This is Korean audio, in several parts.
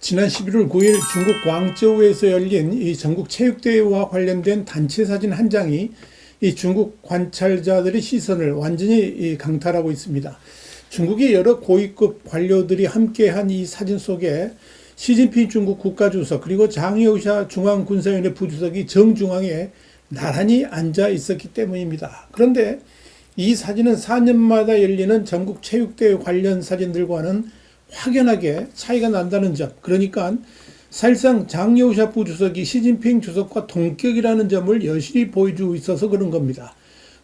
지난 11월 9일 중국 광저우에서 열린 이 전국 체육대회와 관련된 단체 사진 한 장이 이 중국 관찰자들의 시선을 완전히 강탈하고 있습니다. 중국의 여러 고위급 관료들이 함께한 이 사진 속에 시진핑 중국 국가주석 그리고 장여우샤 중앙군사위원회 부주석이 정중앙에 나란히 앉아 있었기 때문입니다. 그런데 이 사진은 4년마다 열리는 전국 체육대회 관련 사진들과는 확연하게 차이가 난다는 점, 그러니까 사실상 장여우샤 부주석이 시진핑 주석과 동격이라는 점을 여실히 보여주고 있어서 그런 겁니다.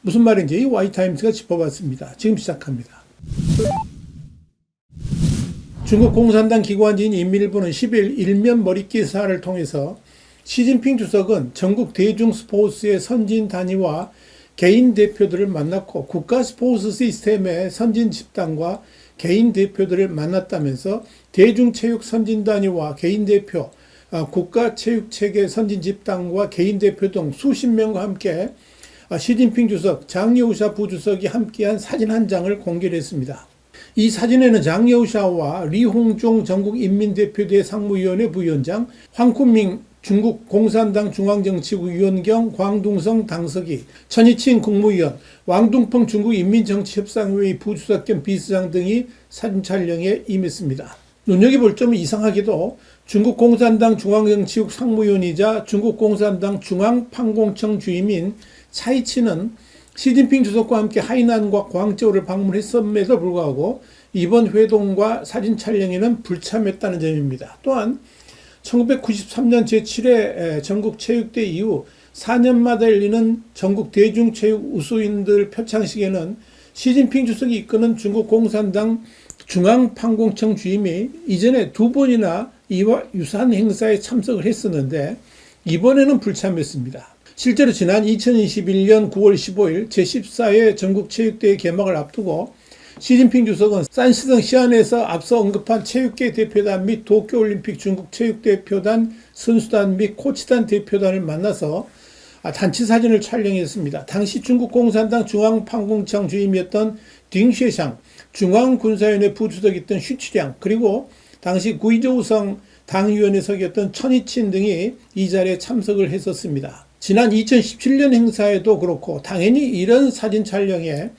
무슨 말인지 Y타임스가 짚어봤습니다. 지금 시작합니다. 중국 공산당 기관지인 인민일보는 10일 일면 머릿기사를 통해서 시진핑 주석은 전국 대중 스포츠의 선진 단위와 개인 대표들을 만났고 국가 스포츠 시스템의 선진 집단과 개인 대표들을 만났다면서 대중체육 선진 단위와 개인 대표, 국가체육체계 선진 집단과 개인 대표 등 수십 명과 함께 시진핑 주석, 장여우샤 부주석이 함께한 사진 한 장을 공개했습니다. 이 사진에는 장여우샤와 리홍중 전국인민대표대 상무위원회 부위원장, 황쿤밍 중국 공산당 중앙정치국 위원경 광둥성 당서기, 천이칭 국무위원, 왕둥펑 중국인민정치협상회의 부주석 겸 비서장 등이 사진 촬영에 임했습니다. 눈여겨볼 점은 이상하게도 중국 공산당 중앙정치국 상무위원이자 중국 공산당 중앙판공청 주임인 차이치는 시진핑 주석과 함께 하이난과 광저우를 방문했음에도 불구하고 이번 회동과 사진 촬영에는 불참했다는 점입니다. 또한 1993년 제7회 전국체육대 이후 4년마다 열리는 전국 대중체육 우수인들 표창식에는 시진핑 주석이 이끄는 중국 공산당 중앙판공청 주임이 이전에 2번이나 이와 유사한 행사에 참석을 했었는데 이번에는 불참했습니다. 실제로 지난 2021년 9월 15일 제14회 전국체육대회 개막을 앞두고 시진핑 주석은 산시성 시안에서 앞서 언급한 체육계 대표단 및 도쿄올림픽 중국 체육대표단 선수단 및 코치단 대표단을 만나서 단체 사진을 촬영했습니다. 당시 중국 공산당 중앙판공청 주임이었던 딩쉐샹, 중앙군사위원회 부주석이었던 슈치량, 그리고 당시 구이저우성 당위원회석이었던 천이친 등이 이 자리에 참석을 했었습니다. 지난 2017년 행사에도 그렇고 당연히 이런 사진 촬영에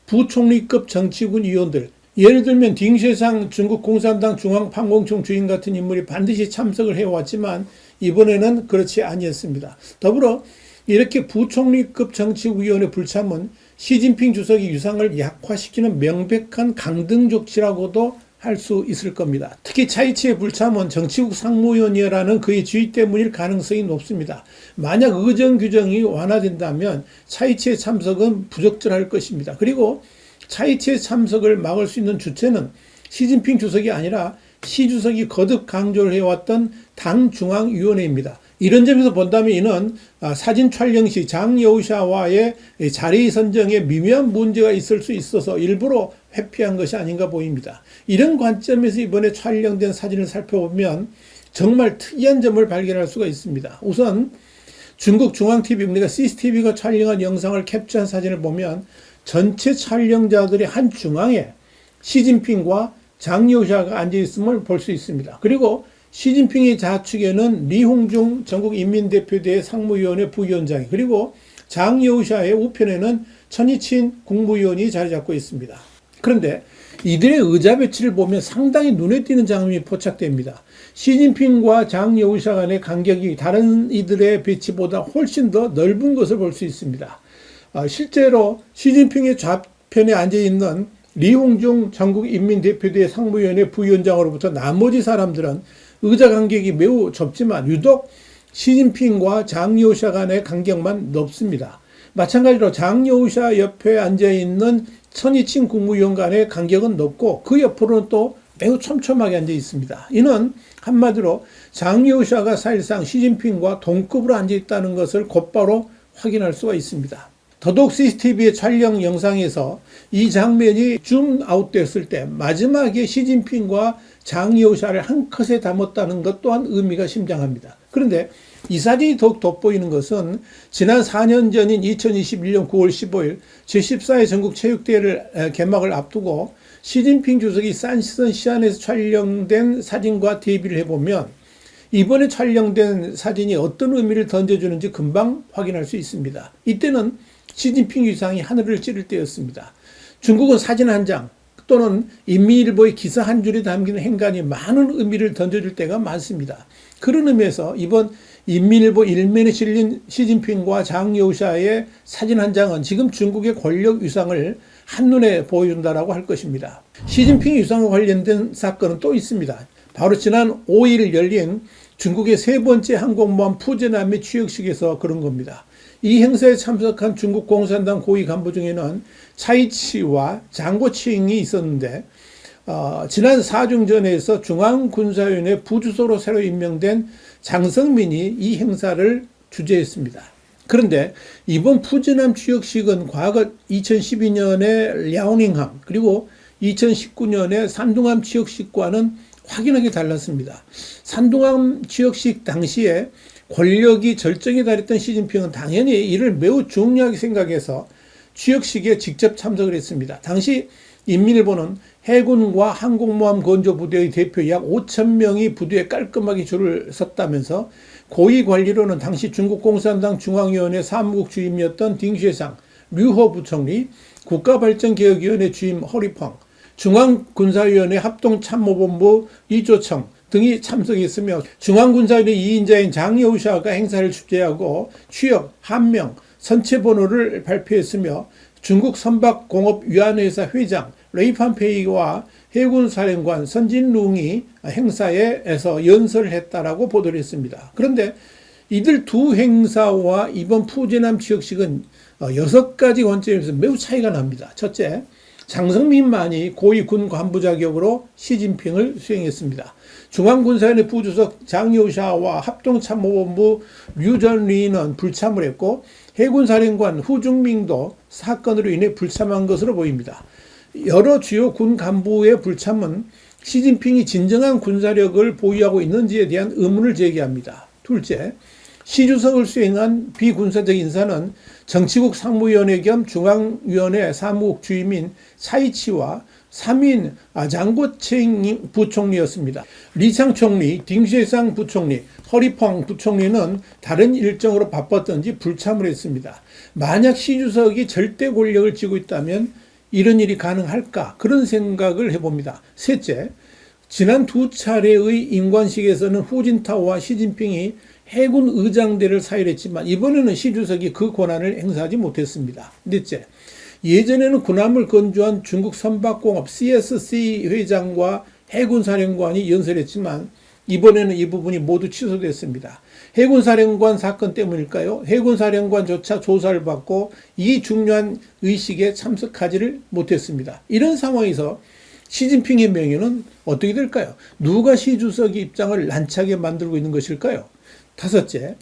부총리급 정치군 위원들, 예를 들면 딩쉐상 중국 공산당 중앙판공청 주임 같은 인물이 반드시 참석을 해왔지만 이번에는 그렇지 아니었습니다. 더불어 이렇게 부총리급 정치위원회 불참은 시진핑 주석의 유상을 약화시키는 명백한 강등 조치라고도 할 수 있을 겁니다. 특히 차이치의 불참은 정치국 상무위원이라는 그의 지위 때문일 가능성이 높습니다. 만약 의정 규정이 완화된다면 차이치의 참석은 부적절할 것입니다. 그리고 차이치의 참석을 막을 수 있는 주체는 시진핑 주석이 아니라 시 주석이 거듭 강조를 해왔던 당 중앙위원회입니다. 이런 점에서 본다면 이는 사진 촬영 시 장여우샤와의 자리 선정에 미묘한 문제가 있을 수 있어서 일부러 회피한 것이 아닌가 보입니다. 이런 관점에서 이번에 촬영된 사진을 살펴보면 정말 특이한 점을 발견할 수가 있습니다. 우선 중국 중앙TV, 그러니까 CCTV가 촬영한 영상을 캡처한 사진을 보면 전체 촬영자들의 한 중앙에 시진핑과 장여우샤가 앉아있음을 볼 수 있습니다. 그리고 시진핑의 좌측에는 리홍중 전국인민대표대 상무위원회 부위원장이, 그리고 장여우샤의 우편에는 천이친 국무위원이 자리 잡고 있습니다. 그런데 이들의 의자 배치를 보면 상당히 눈에 띄는 장면이 포착됩니다. 시진핑과 장여우샤 간의 간격이 다른 이들의 배치보다 훨씬 더 넓은 것을 볼 수 있습니다. 실제로 시진핑의 좌편에 앉아있는 리홍중 전국인민대표대 상무위원회 부위원장으로부터 나머지 사람들은 의자 간격이 매우 좁지만 유독 시진핑과 장여우샤 간의 간격만 넓습니다. 마찬가지로 장여우샤 옆에 앉아있는 천이칭 국무위원 간의 간격은 넓고 그 옆으로는 또 매우 촘촘하게 앉아 있습니다. 이는 한마디로 장여우샤가 사실상 시진핑과 동급으로 앉아 있다는 것을 곧바로 확인할 수가 있습니다. 더더욱 CCTV의 촬영 영상에서 이 장면이 줌 아웃됐을 때 마지막에 시진핑과 장여우샤를 한 컷에 담았다는 것 또한 의미가 심장합니다. 그런데 이 사진이 더욱 돋보이는 것은 지난 4년 전인 2021년 9월 15일 제14회 전국체육대회를 개막을 앞두고 시진핑 주석이 산시선 시안에서 촬영된 사진과 대비를 해보면 이번에 촬영된 사진이 어떤 의미를 던져주는지 금방 확인할 수 있습니다. 이때는 시진핑 위상이 하늘을 찌를 때였습니다. 중국은 사진 한 장 또는 인민일보의 기사 한 줄에 담긴 행간이 많은 의미를 던져줄 때가 많습니다. 그런 의미에서 이번 인민일보 일면에 실린 시진핑과 장여우샤의 사진 한 장은 지금 중국의 권력 위상을 한눈에 보여준다라고 할 것입니다. 시진핑 위상과 관련된 사건은 또 있습니다. 바로 지난 5일 열린 중국의 세 번째 항공모함 푸젠함의 취역식에서 그런 겁니다. 이 행사에 참석한 중국 공산당 고위 간부 중에는 차이치와 장고칭이 있었는데 지난 사중전에서 중앙군사위원회 부주소로 새로 임명된 장성민이 이 행사를 주재했습니다. 그런데 이번 푸젠함 취역식은 과거 2012년에 랴오닝함 그리고 2019년에 산둥함 취역식과는 확연하게 달랐습니다. 산둥함 취역식 당시에 권력이 절정에 달했던 시진핑은 당연히 이를 매우 중요하게 생각해서 취역식에 직접 참석을 했습니다. 당시 인민일보는 해군과 항공모함 건조부대의 대표 약 5천 명이 부두에 깔끔하게 줄을 섰다면서 고위 관리로는 당시 중국 공산당 중앙위원회 사무국 주임이었던 딩쉐상, 류호 부총리, 국가발전개혁위원회 주임 허리펑, 중앙군사위원회 합동참모본부 이조청 등이 참석했으며 중앙군사위원회 2인자인 장여우샤가 행사를 주재하고 취역, 함명, 선체 번호를 발표했으며 중국 선박공업위안회사 회장 레이판페이와 해군사령관 선진룽이 행사에서 연설을 했다라고 보도를 했습니다. 그런데 이들 두 행사와 이번 푸젠함 취역식은 6가지 관점에서 매우 차이가 납니다. 첫째, 장성민만이 고위 군 간부 자격으로 시진핑을 수행했습니다. 중앙군사위원회 부주석 장여우샤와 합동참모본부 류전리는 불참을 했고 해군사령관 후중밍도 사건으로 인해 불참한 것으로 보입니다. 여러 주요 군 간부의 불참은 시진핑이 진정한 군사력을 보유하고 있는지에 대한 의문을 제기합니다. 둘째, 시 주석을 수행한 비군사적 인사는 정치국 상무위원회 겸 중앙위원회 사무국 주임인 차이치와 3인 장고칭 부총리였습니다. 리창 총리, 딩쉐상 부총리, 허리펑 부총리는 다른 일정으로 바빴던지 불참을 했습니다. 만약 시 주석이 절대 권력을 쥐고 있다면 이런 일이 가능할까? 그런 생각을 해봅니다. 셋째, 지난 두 차례의 임관식에서는 후진타오와 시진핑이 해군 의장대를 사유했지만 이번에는 시 주석이 그 권한을 행사하지 못했습니다. 넷째, 예전에는 군함을 건조한 중국 선박공업 CSC 회장과 해군사령관이 연설했지만 이번에는 이 부분이 모두 취소됐습니다. 해군사령관 사건 때문일까요? 해군사령관조차 조사를 받고 이 중요한 의식에 참석하지를 못했습니다. 이런 상황에서 시진핑의 명예는 어떻게 될까요? 누가 시 주석의 입장을 난처하게 만들고 있는 것일까요? 다섯째,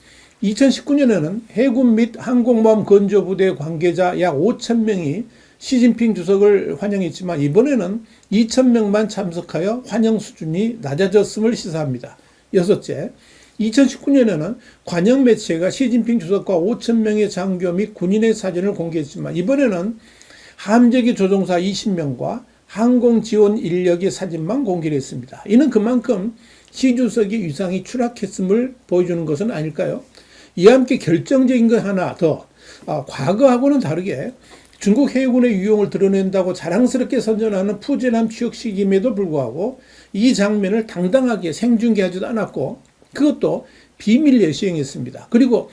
2019년에는 해군 및 항공모함 건조부대 관계자 약 5천 명이 시진핑 주석을 환영했지만 이번에는 2천 명만 참석하여 환영 수준이 낮아졌음을 시사합니다. 여섯째, 2019년에는 관영 매체가 시진핑 주석과 5천 명의 장교 및 군인의 사진을 공개했지만 이번에는 함재기 조종사 20명과 항공 지원 인력의 사진만 공개를 했습니다. 이는 그만큼 시 주석의 위상이 추락했음을 보여주는 것은 아닐까요? 이와 함께 결정적인 것 하나 더, 과거하고는 다르게 중국 해군의 유용을 드러낸다고 자랑스럽게 선전하는 푸젠함 취역식임에도 불구하고 이 장면을 당당하게 생중계하지도 않았고 그것도 비밀리에 시행했습니다. 그리고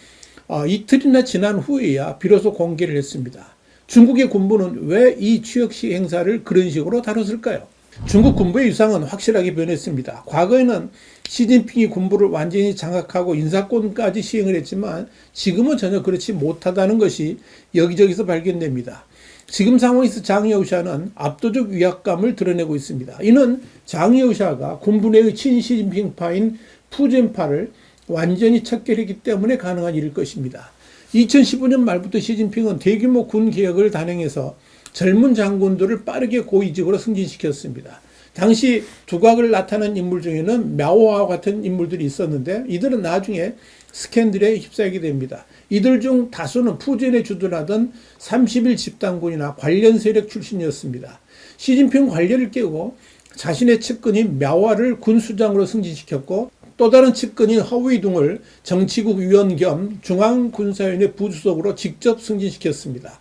이틀이나 지난 후에야 비로소 공개를 했습니다. 중국의 군부는 왜 이 취역식 행사를 그런 식으로 다뤘을까요? 중국 군부의 위상은 확실하게 변했습니다. 과거에는 시진핑이 군부를 완전히 장악하고 인사권까지 시행을 했지만 지금은 전혀 그렇지 못하다는 것이 여기저기서 발견됩니다. 지금 상황에서 장여우샤는 압도적 위압감을 드러내고 있습니다. 이는 장여우샤가 군부 내의 친시진핑파인 푸젠파를 완전히 척결했기 때문에 가능한 일일 것입니다. 2015년 말부터 시진핑은 대규모 군 개혁을 단행해서 젊은 장군들을 빠르게 고위직으로 승진시켰습니다. 당시 두각을 나타낸 인물 중에는 мя오와 같은 인물들이 있었는데 이들은 나중에 스캔들에 휩싸이게 됩니다. 이들 중 다수는 푸젠에 주둔하던 30일 집단군이나 관련 세력 출신이었습니다. 시진핑 관리를 깨고 자신의 측근인 мя와를 군수장으로 승진시켰고 또 다른 측근인 허위둥을 정치국 위원 겸 중앙군사위원회 부주석으로 직접 승진시켰습니다.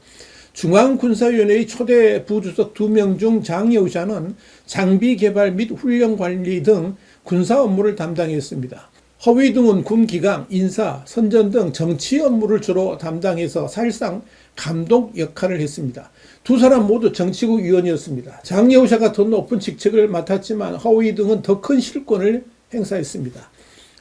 중앙군사위원회의 초대 부주석 2명 중 장여우샤는 장비 개발 및 훈련 관리 등 군사 업무를 담당했습니다. 허위둥은 군기강, 인사, 선전 등 정치 업무를 주로 담당해서 사실상 감독 역할을 했습니다. 두 사람 모두 정치국 위원이었습니다. 장여우샤가 더 높은 직책을 맡았지만 허위둥은 더 큰 실권을 행사했습니다.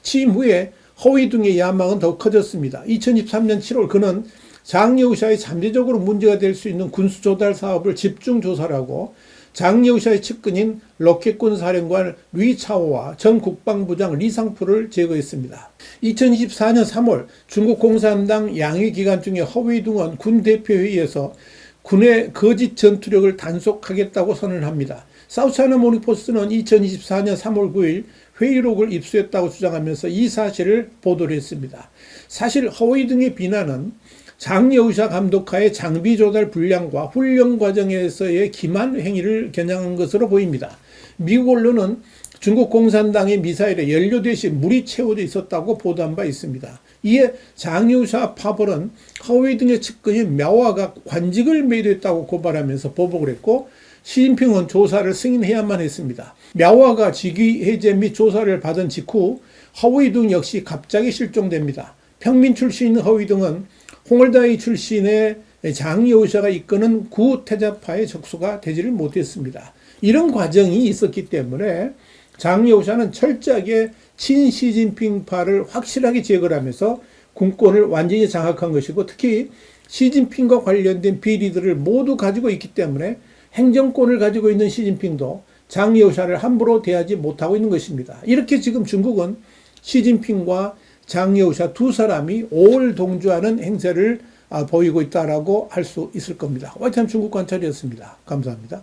취임 후에 허위둥의 야망은 더 커졌습니다. 2013년 7월 그는 장여우샤의 잠재적으로 문제가 될 수 있는 군수 조달 사업을 집중 조사를 하고 장여우샤의 측근인 로켓군 사령관 리차오와 전 국방부장 리상푸를 제거했습니다. 2024년 3월 중국 공산당 양위 기간 중에 허위둥은 군 대표회의에서 군의 거짓 전투력을 단속하겠다고 선언을 합니다. 사우스차이나 모닝포스트는 2024년 3월 9일 회의록을 입수했다고 주장하면서 이 사실을 보도를 했습니다. 사실 허위둥의 비난은 장여우샤 감독하에 장비 조달 불량과 훈련 과정에서의 기만 행위를 겨냥한 것으로 보입니다. 미국 언론은 중국 공산당의 미사일에 연료 대신 물이 채워져 있었다고 보도한 바 있습니다. 이에 장여우샤 파벌은 허위둥의 측근인 мя와가 관직을 매도했다고 고발하면서 보복을 했고 시진핑은 조사를 승인해야만 했습니다. мя와가 직위 해제 및 조사를 받은 직후 허위둥 역시 갑자기 실종됩니다. 평민 출신인 허위둥은 홍을다이 출신의 장여우샤가 이끄는 구태자파의 적수가 되지를 못했습니다. 이런 과정이 있었기 때문에 장여우샤는 철저하게 친시진핑파를 확실하게 제거를 하면서 군권을 완전히 장악한 것이고 특히 시진핑과 관련된 비리들을 모두 가지고 있기 때문에 행정권을 가지고 있는 시진핑도 장여우샤를 함부로 대하지 못하고 있는 것입니다. 이렇게 지금 중국은 시진핑과 장여우샤 두 사람이 오월동조하는 행세를 보이고 있다라고 할 수 있을 겁니다. 화이트타임 중국 관찰이었습니다. 감사합니다.